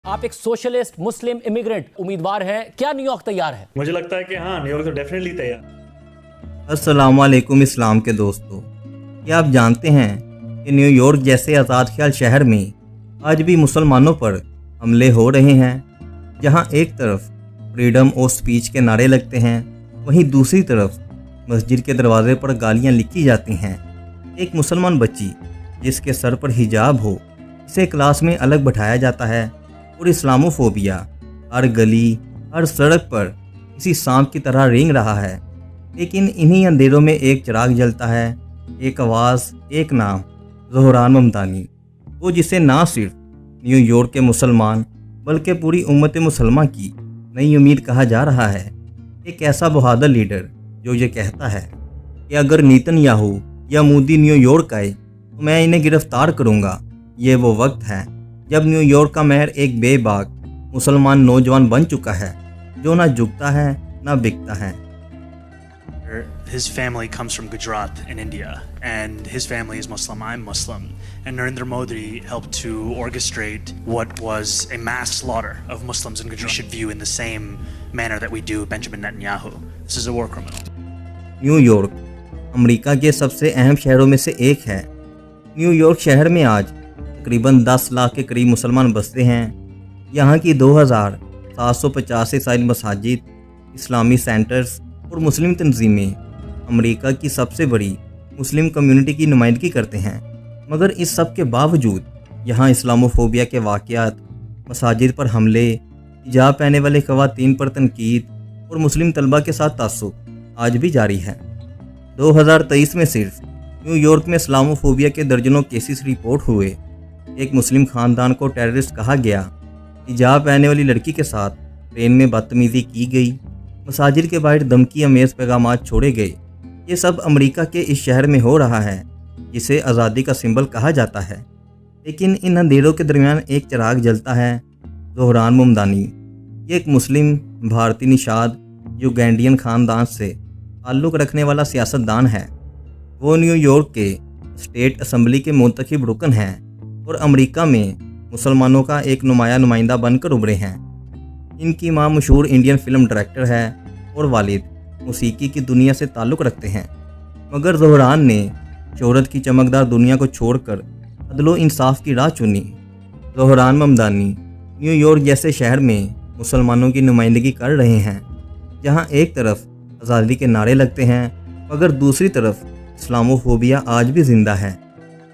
आप एक सोशलिस्ट मुस्लिम इमिग्रेंट उम्मीदवार हैं, क्या न्यूयॉर्क तैयार है? मुझे लगता है कि हाँ, न्यूयॉर्क तो डेफिनेटली तैयार। अस्सलाम वालेकुम इस्लाम के दोस्तों, क्या आप जानते हैं कि न्यूयॉर्क जैसे आज़ाद ख्याल शहर में आज भी मुसलमानों पर हमले हो रहे हैं। जहां एक तरफ फ्रीडम ऑफ स्पीच के नारे लगते हैं, वहीं दूसरी तरफ मस्जिद के दरवाजे पर गालियां लिखी जाती हैं। एक मुसलमान बच्ची जिसके सर पर हिजाब हो, इसे क्लास में अलग बैठाया जाता है और इस्लामोफोबिया हर गली हर सड़क पर किसी सांप की तरह रेंग रहा है। लेकिन इन्हीं अंधेरों में एक चिराग जलता है, एक आवाज़, एक नाम, ज़ोहरान ममदानी, वो जिसे ना सिर्फ न्यूयॉर्क के मुसलमान बल्कि पूरी उम्मत मुसलमान की नई उम्मीद कहा जा रहा है। एक ऐसा बहादुर लीडर जो ये कहता है कि अगर नेतन्याहू या मोदी न्यूयॉर्क आए तो मैं इन्हें गिरफ्तार करूंगा। ये वो वक्त है जब न्यूयॉर्क का महर एक बेबाक मुसलमान नौजवान बन चुका है, जो ना झुकता है ना बिकता है। His family comes from Gujarat in India, and his family is Muslim. I'm Muslim, and Narendra Modi helped to orchestrate what was a mass slaughter of Muslims in Gujarat. We should view in the same manner that we do Benjamin Netanyahu. This is a war criminal. New York America के सबसे अहम शहरों में से एक है। New York शहर में आज तकरीबन 10 लाख के करीब मुसलमान बसते हैं। यहाँ की 2750 से ज़ायद मसाजिद, इस्लामी सेंटर्स और मुस्लिम तंजीमें अमेरिका की सबसे बड़ी मुस्लिम कम्युनिटी की नुमाइंदगी करते हैं। मगर इस सब के बावजूद यहाँ इस्लामोफोबिया के वाक़यात, मसाजिद पर हमले, हिजाब पहनने वाले ख़वातीन पर तनकीद और मुस्लिम तलबा के साथ तासुब आज भी जारी है। 2023 में सिर्फ न्यूयॉर्क में इस्लामोफोबिया के दर्जनों केसेस रिपोर्ट हुए। एक मुस्लिम ख़ानदान को टेररिस्ट कहा गया, हिजाब पहनने वाली लड़की के साथ ट्रेन में बदतमीज़ी की गई, मसाजिद के बाहर धमकी अमेज़ पैगामात छोड़े गए। ये सब अमेरिका के इस शहर में हो रहा है जिसे आज़ादी का सिंबल कहा जाता है। लेकिन इन अंधेरों के दरमियान एक चिराग जलता है, ज़ोहरान ममदानी। ये एक मुस्लिम भारतीय निषाद युगैंडियन ख़ानदान से ताल्लुक़ रखने वाला सियासतदान है। वो न्यूयॉर्क के स्टेट असम्बली के मुंतखब रुकन हैं और अमेरिका में मुसलमानों का एक नुमाइंदा बनकर उभरे हैं। इनकी मां मशहूर इंडियन फिल्म डायरेक्टर है और वालिद मौसीकी की दुनिया से ताल्लुक़ रखते हैं। मगर ज़ोहरान ने शोहरत की चमकदार दुनिया को छोड़कर अदलो इंसाफ की राह चुनी। ज़ोहरान ममदानी न्यूयॉर्क जैसे शहर में मुसलमानों की नुमाइंदगी कर रहे हैं, जहां एक तरफ आज़ादी के नारे लगते हैं मगर दूसरी तरफ इस्लामोफोबिया आज भी ज़िंदा है।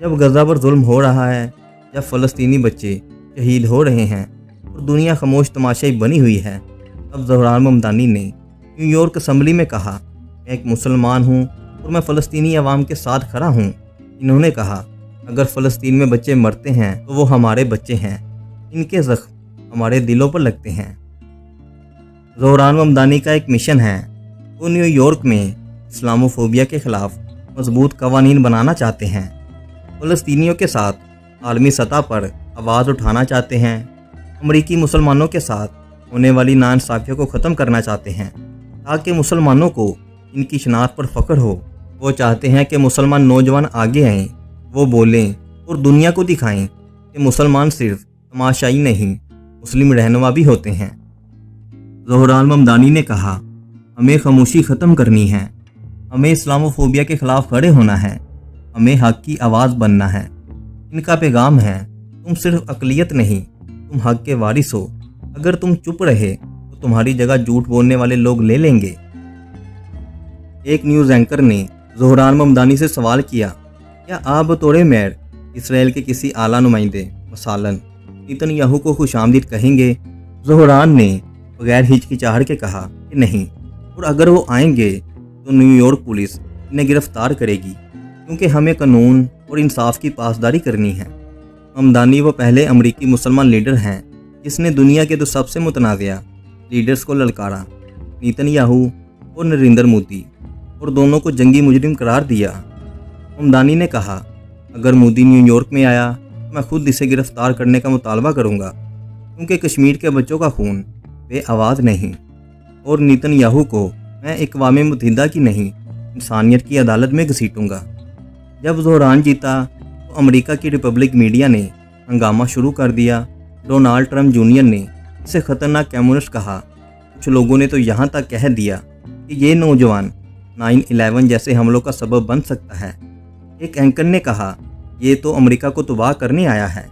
जब गज़ा पर जुल्म हो रहा है, जब फ़लस्तीनी बच्चे शहीद हो रहे हैं और दुनिया खामोश तमाशाई बनी हुई है, तब ज़ोहरान ममदानी ने न्यूयॉर्क असम्बली में कहा, मैं एक मुसलमान हूँ और मैं फ़लस्तीनी अवाम के साथ खड़ा हूँ। इन्होंने कहा, अगर फ़लस्तीन में बच्चे मरते हैं तो वो हमारे बच्चे हैं, इनके ज़ख्म हमारे दिलों पर लगते हैं। ज़ोहरान ममदानी का एक मिशन है, वो न्यूयॉर्क में इस्लामोफोबिया के ख़िलाफ़ मजबूत कवानीन बनाना चाहते हैं, फ़लस्तीनियों के साथ आलमी सतह पर आवाज़ उठाना चाहते हैं, अमरीकी मुसलमानों के साथ होने वाली नाइंसाफ़ियों को ख़त्म करना चाहते हैं ताकि मुसलमानों को इनकी शनाख्त पर फ़ख्र हो। वो चाहते हैं कि मुसलमान नौजवान आगे आएँ, वो बोलें और दुनिया को दिखाएं कि मुसलमान सिर्फ तमाशाई नहीं, मुस्लिम रहनुमा भी होते हैं। ज़ोहरान ममदानी ने कहा, हमें खामोशी ख़त्म करनी है, हमें इस्लामोफोबिया के ख़िलाफ़ खड़े होना है, हमें हक़ की आवाज़ बनना है। इनका पैगाम है, तुम सिर्फ अक़लियत नहीं, तुम हक़ के वारिस हो। अगर तुम चुप रहे तो तुम्हारी जगह झूठ बोलने वाले लोग ले लेंगे। एक न्यूज़ एंकर ने ज़ोहरान ममदानी से सवाल किया, क्या आप बतौर मेयर इसराइल के किसी आला नुमाइंदे मसालन नेतन्याहू को खुशामदीद कहेंगे? ज़ोहरान ने बगैर हिचकिचाहट के कहा कि नहीं, और अगर वो आएंगे तो न्यूयॉर्क पुलिस इन्हें गिरफ्तार करेगी, क्योंकि हमें कानून और इंसाफ की पासदारी करनी है। ममदानी वो पहले अमरीकी मुसलमान लीडर हैं जिसने दुनिया के दो सबसे मुतनाज़िया लीडर्स को ललकारा, नेतन्याहू और नरेंद्र मोदी, और दोनों को जंगी मुजरिम करार दिया। ममदानी ने कहा, अगर मोदी न्यूयॉर्क में आया तो मैं खुद इसे गिरफ्तार करने का मुतालबा करूँगा, क्योंकि कश्मीर के बच्चों का खून बेआवाज़ नहीं, और नेतन्याहू को मैं अक़वाम मुत्तहिदा की नहीं, इंसानियत की अदालत में घसीटूँगा। जब ज़ोहरान जीता तो अमेरिका की रिपब्लिक मीडिया ने हंगामा शुरू कर दिया। डोनाल्ड ट्रंप जूनियर ने इसे खतरनाक कम्युनिस्ट कहा। कुछ लोगों ने तो यहाँ तक कह दिया कि ये नौजवान 9/11 जैसे हमलों का सबब बन सकता है। एक एंकर ने कहा, ये तो अमेरिका को तबाह करने आया है,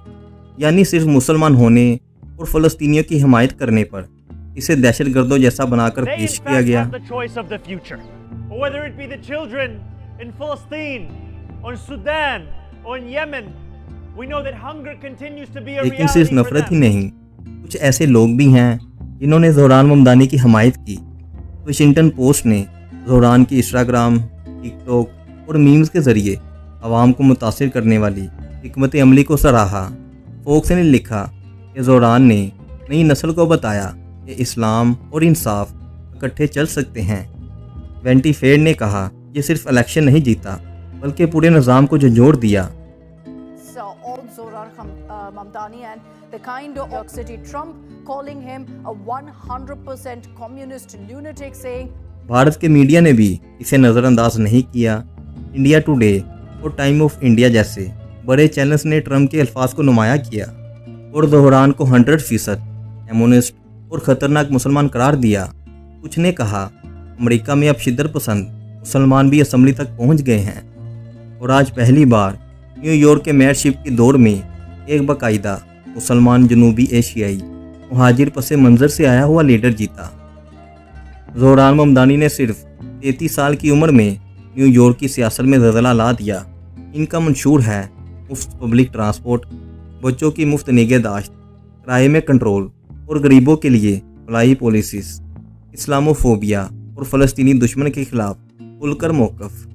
यानी सिर्फ मुसलमान होने और फ़लस्तीनियों की हिमायत करने पर इसे दहशतगर्दों जैसा बनाकर पेश किया गया। लेकिन सिर्फ नफरत ही नहीं, कुछ ऐसे लोग भी हैं जिन्होंने ज़ोहरान ममदानी की हिमायत की। वाशिंगटन पोस्ट ने ज़ोहरान की इंस्टाग्राम, टिकटॉक और मीम्स के ज़रिए आवाम को मुतासिर करने वाली हिकमत अमली को सराहा। फोक्स ने लिखा कि ज़ोहरान ने नई नस्ल को बताया कि इस्लाम और इंसाफ इकट्ठे चल सकते हैं। वेंटी फेयर ने कहा, ये सिर्फ इलेक्शन नहीं जीता बल्कि पूरे निज़ाम को झंझोड़ दिया। Mamdani and the kind of New York City, Trump calling him a 100% communist lunatic, saying Bharat के मीडिया ने भी इसे नज़रअंदाज नहीं किया। इंडिया टुडे और टाइम ऑफ इंडिया जैसे बड़े चैनल्स ने ट्रंप के अल्फाज को नुमाया किया और ज़ोहरान को 100% कम्युनिस्ट और ख़तरनाक मुसलमान करार दिया। कुछ ने कहा, अमेरिका में अब शिद्दत पसंद मुसलमान भी असम्बली तक पहुंच गए हैं। और आज पहली बार न्यूयॉर्क के मेयरशिप की दौड़ में एक बाकायदा मुसलमान जनूबी एशियाई मुहाजिर पसे मंज़र से आया हुआ लीडर जीता। ज़ोहरान ममदानी ने सिर्फ 33 साल की उम्र में न्यूयॉर्क की सियासत में ज़लज़ला ला दिया। इनका मंशूर है मुफ्त पब्लिक ट्रांसपोर्ट, बच्चों की मुफ्त निगहदाश्त, किराए में कंट्रोल और गरीबों के लिए फलाही पॉलिसीज़, इस्लामोफोबिया और फ़लस्तीनी दुश्मन के खिलाफ खुलकर मौक़िफ़।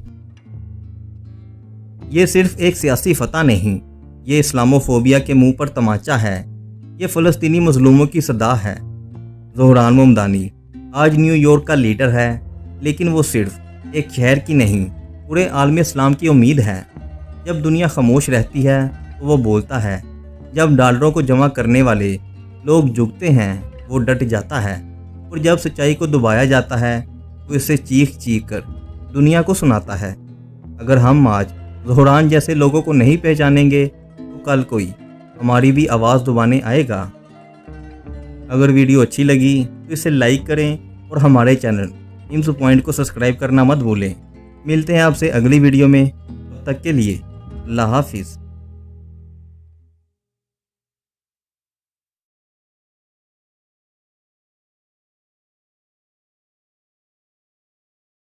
ये सिर्फ एक सियासी फतह नहीं, ये इस्लामोफोबिया के मुंह पर तमाचा है। ये फ़लस्तीनी मज़लूमों की सदा है। ज़ोहरान ममदानी आज न्यूयॉर्क का लीडर है, लेकिन वो सिर्फ एक शहर की नहीं, पूरे आलम इस्लाम की उम्मीद है। जब दुनिया खामोश रहती है तो वो बोलता है। जब डॉलरों को जमा करने वाले लोग झुकते हैं वो डट जाता है, और जब सच्चाई को दबाया जाता है तो इसे चीख चीख कर दुनिया को सुनाता है। अगर हम आज ज़ोहरान जैसे लोगों को नहीं पहचानेंगे तो कल कोई हमारी भी आवाज़ दबाने आएगा। अगर वीडियो अच्छी लगी तो इसे लाइक करें और हमारे चैनल न्यूज़ पॉइंट को सब्सक्राइब करना मत भूलें। मिलते हैं आपसे अगली वीडियो में, तब तक के लिए अल्लाह हाफिज़।